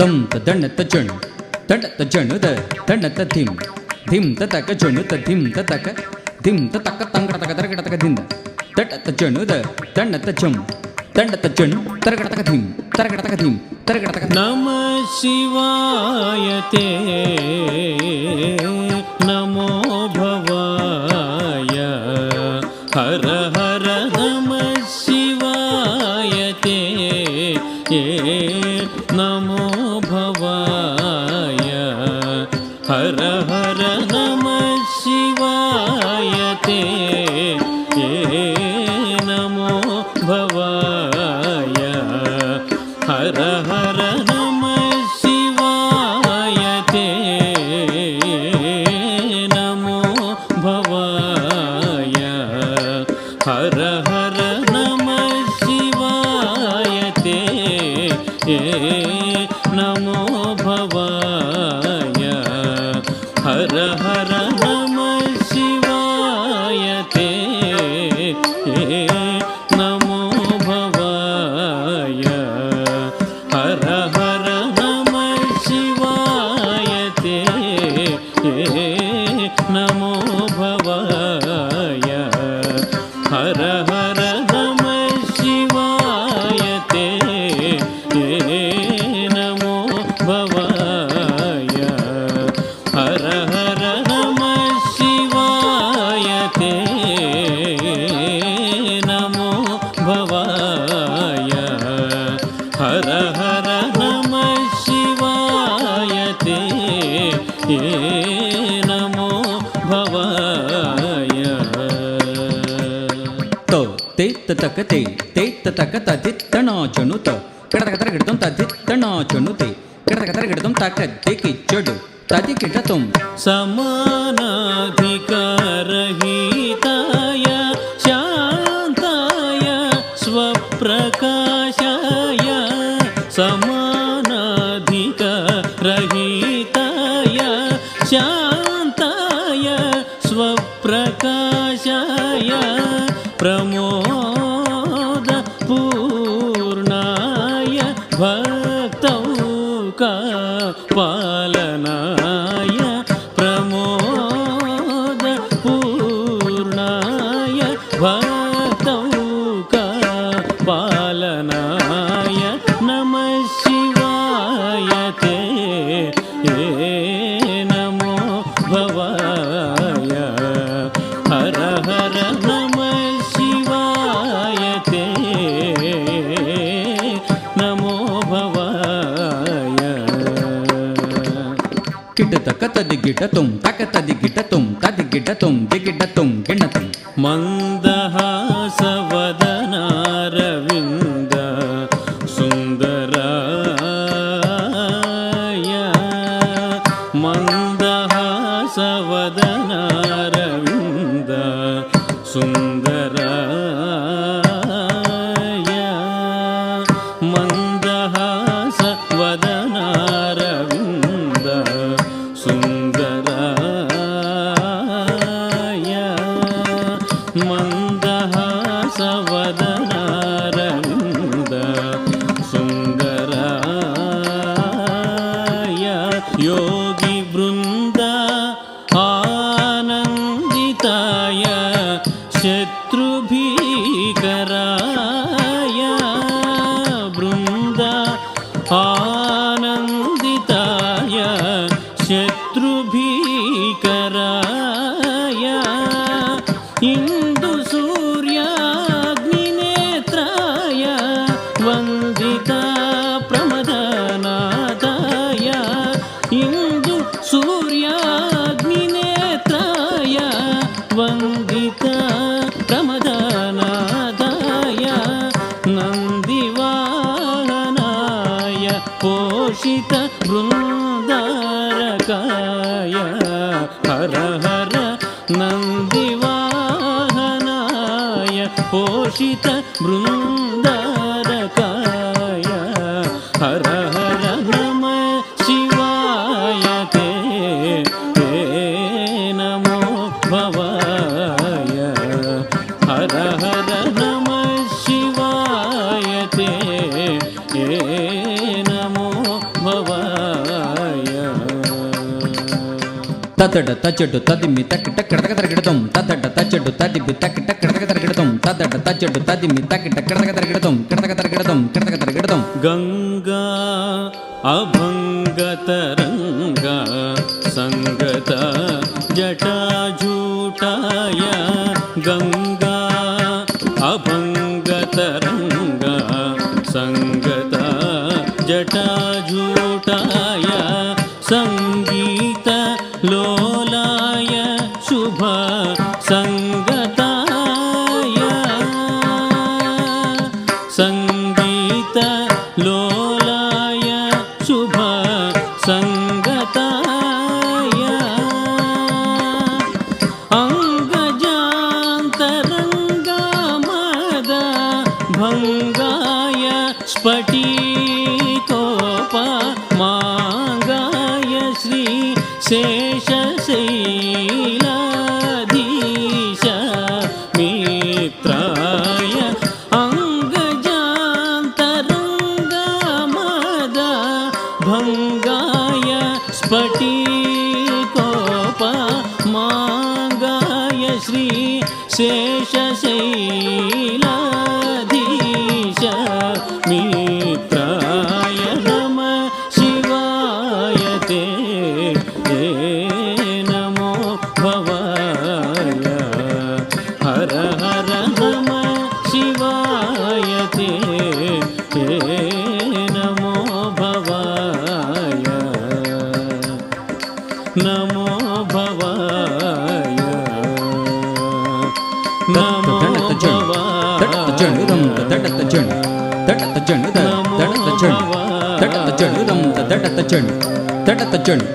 ತಂ ತದಣ್ಣ ತಜಣ ತಡ ತಜಣುದ ತಣ್ಣ ತಧಿಂ ಧಿಂ ತತಕ ಜಣುತ ಧಿಂ ತತಕ ಧಿಂ ತತಕ ತಂಗಡ ತಕ ತರಗಡ ತಕ ದಿಂದ ತಡ ತಜಣುದ ತಣ್ಣ ತಜಂ ತಂಡ ತಜಣ ತರಗಡ ತಕ ಧಿಂ ತರಗಡ ತಕ ಧಿಂ ತರಗಡ ತಕ ನಮಃ ಶಿವಾಯತೆ ನಮೋ ಭವಾಯ ಹರ ಹರ ನಮಃ ಶಿವಾಯತೆ ನಮೋ ಭವಾಯ ಹರ ಹರ ನಮಃ ಶಿವಾಯತೆ ನಮೋ ಭವಾಯ ಹರ ಹರ ನಮಃ ಶಿವಾಯತೆ ನಮೋ ಭವಾಯ ಹರ ಹರ ನಮಃ ಶಿವಾಯತೆ ನಮೋ ಭವಾಯ ಹರ ಹರ ನಮಃ ಶಿವಾಯತೆ ನಮೋ ಭವಾಯ ಹರ ಹರ ನಮಃ ಶಿವಾಯತೆ ನಮೋ ಭವಾಯ ಹರ ಹರ ನಮಃ ಶಿವಾಯತೆ ನಮೋ ಭವಾಯ ಹರ ಹರ ನಮಃ ಶಿವಾಯತೆ ನಮೋ ಭವಾಯ ಹರ ಹರ ನಮಃ ಶಿವಾಯತೆ ನಮೋ ಭವಾಯ ತೋ ತೇ ತತಕ ತೇ ತತಕ ತದಿತ್ತಣ ಜಣುತ ಕಡತಕ ತರಗಿಡತಂ ತದಿತ್ತಣ ಜಣುತೆ ಕಡತಕ ತರಗಿಡತಂ ತಕ ದೇಕಿ ಜಡು ತದಿ ಕಿಡತಂ ಸಮಾನಾಧಿಕಾರಹಿತಾಯ ಶಾಂತಾಯ ಸ್ವಪ್ರಕಾಶಾಯ ಸಮಾನಾಧಿಕಾರಹಿತಾಯ ಶಾಂತಾಯ ಸ್ವಪ್ರಕಾಶಾಯ ಪ್ರಮೋದ ಪೂರ್ಣಾಯ ಭಕ್ತೌಕ ಪಾಲನಾಯ ಪ್ರಮೋದ ಪೂರ್ಣಾಯ ಭಕ್ತೌಕ ಪಾಲನಾಯ ನಮಃ ಶಿವಾಯತೆ ನಮೋ ಭವಾಯ ಹರ ಹರ ನಮಃ ಶಿವಾಯತೆ ನಮೋ ಭವಾಯ ಕಿಡತಕ ತದಿಗಿಡತಂ ತಕ ತದಿಗಿಡತಂ ತದಿಗಿಡತಂ ದಿಗಿಡತಂ ಗಿಣತಂ ಮಂದಹಾಸವದನಾರವಿಂದ ಸುಂದರಾಯ ಮಂದಹಾಸವದನಾರವಿಂದ ಸುಂದರಾಯ ಮಂದಹಾಸವದನಾರವಿಂದ ಸುಂದರಾಯ ಮಂದಹಾಸವದನಾರವಿಂದ ಸುಂದರಾಯ ಯೋಗಿ ವೃಂದ ಆನಂದಿತಾಯ ಶತ್ರುಭೀಕರಾಯ ವೃಂದ ಆನಂದಿತಾಯ ಶತ್ರುಭೀಕರಾಯ ಇಂದು ಸೂರ್ಯಾಗ್ನಿನೇತ್ರಾಯ ವಂದಿತ ಪ್ರಮದನಾದಾಯ ಇಂದು ಸೂರ್ಯಾಗ್ನಿನೇತ್ರಾಯ ವಂದಿತ ಪ್ರಮದನಾದಾಯ ನಂದಿವಾಹನಾಯ ಪೋಷಿತ ಬೃಂದಾರಕಾಯ ಹರ ಹರ ನಂದಿವಾಹನಾಯ ಪೋಷಿತ ಬೃಂದಾರಕಾಯ ಹರ ಹರ ನಮಃ ಶಿವಾಯತೆ ನಮೋ ಭವಾಯ ಹರ ಹರ ನಮಃ ಶಿವಾಯತೆ ನಮೋ ಭವಾಯ ತದಡ ತಚಡು ತದಿಮ್ಮಿ ತಕ್ಕ ಟಕ್ಕಡಕ ತರಗಿಡತಂ ತದಡ ತಚಡು ತದಿಬ್ಬಿ ತಕ್ಕ ಟಕ್ಕಡಕ ತರಗಿಡತಂ ತದಡ ತಚಡು ತದಿಮ್ಮಿ ತಕ್ಕ ಟಕ್ಕಡಕ ತರಗಿಡತಂ ಕಡಕ ತರಗಿಡತಂ ಕಡಕ ತರಗಿಡತಂ ಗಂಗಾ ಅಭಂಗತರಂಗ ಸಂಗತ ಜಟಾಜೂಟಾಯ ಗಂಗಾ ಅಭಂಗತರಂಗ ಸಂಗತ ಜಟಾಜೂಟಾಯ ಸಂಗೀತ ಲೋಲಾಯ ಶುಭ ಸಂಗತಾಯ ಸಂಗೀತ ಲೋಲಾಯ ಶುಭ ಸಂಗತಾಯ ಅಂಗಜಾಂತರಂಗಮದ ಭಂಗಾಯ ಸ್ಫಟಿಕೋಪ ಮಾಂಗಾಯ ಶ್ರೀ ಶೇಷಶೈಲಾಧೀಶ ಮಿತ್ರಾಯ ಅಂಗಜಾಂತರಂಗಮದ ಭಂಗಾಯ ಸ್ಫಟಿಕೋಪ ಮಾಂಗಾಯ ಶ್ರೀ ಶೇಷಶೈಲಾಧೀಶ ಮಿತ್ರಾಯ ನಮಃ ಶಿವಾಯ ತೇ ನಮೋ ಭವಾಯ ಹರ ಹರ ನಮಃ ಶಿವಾಯ ತೇ ನಮೋ ಭವಾಯ ನಮೋ ಭವಾಯ ನಮೋ ತಡತಜಣುದಂ ತಡತಜಣು ತಡತಜಣುದ ತಡತಜಣು ತಡತಜಣುದಂ ತಡತಜಣು ತಡತಜಣು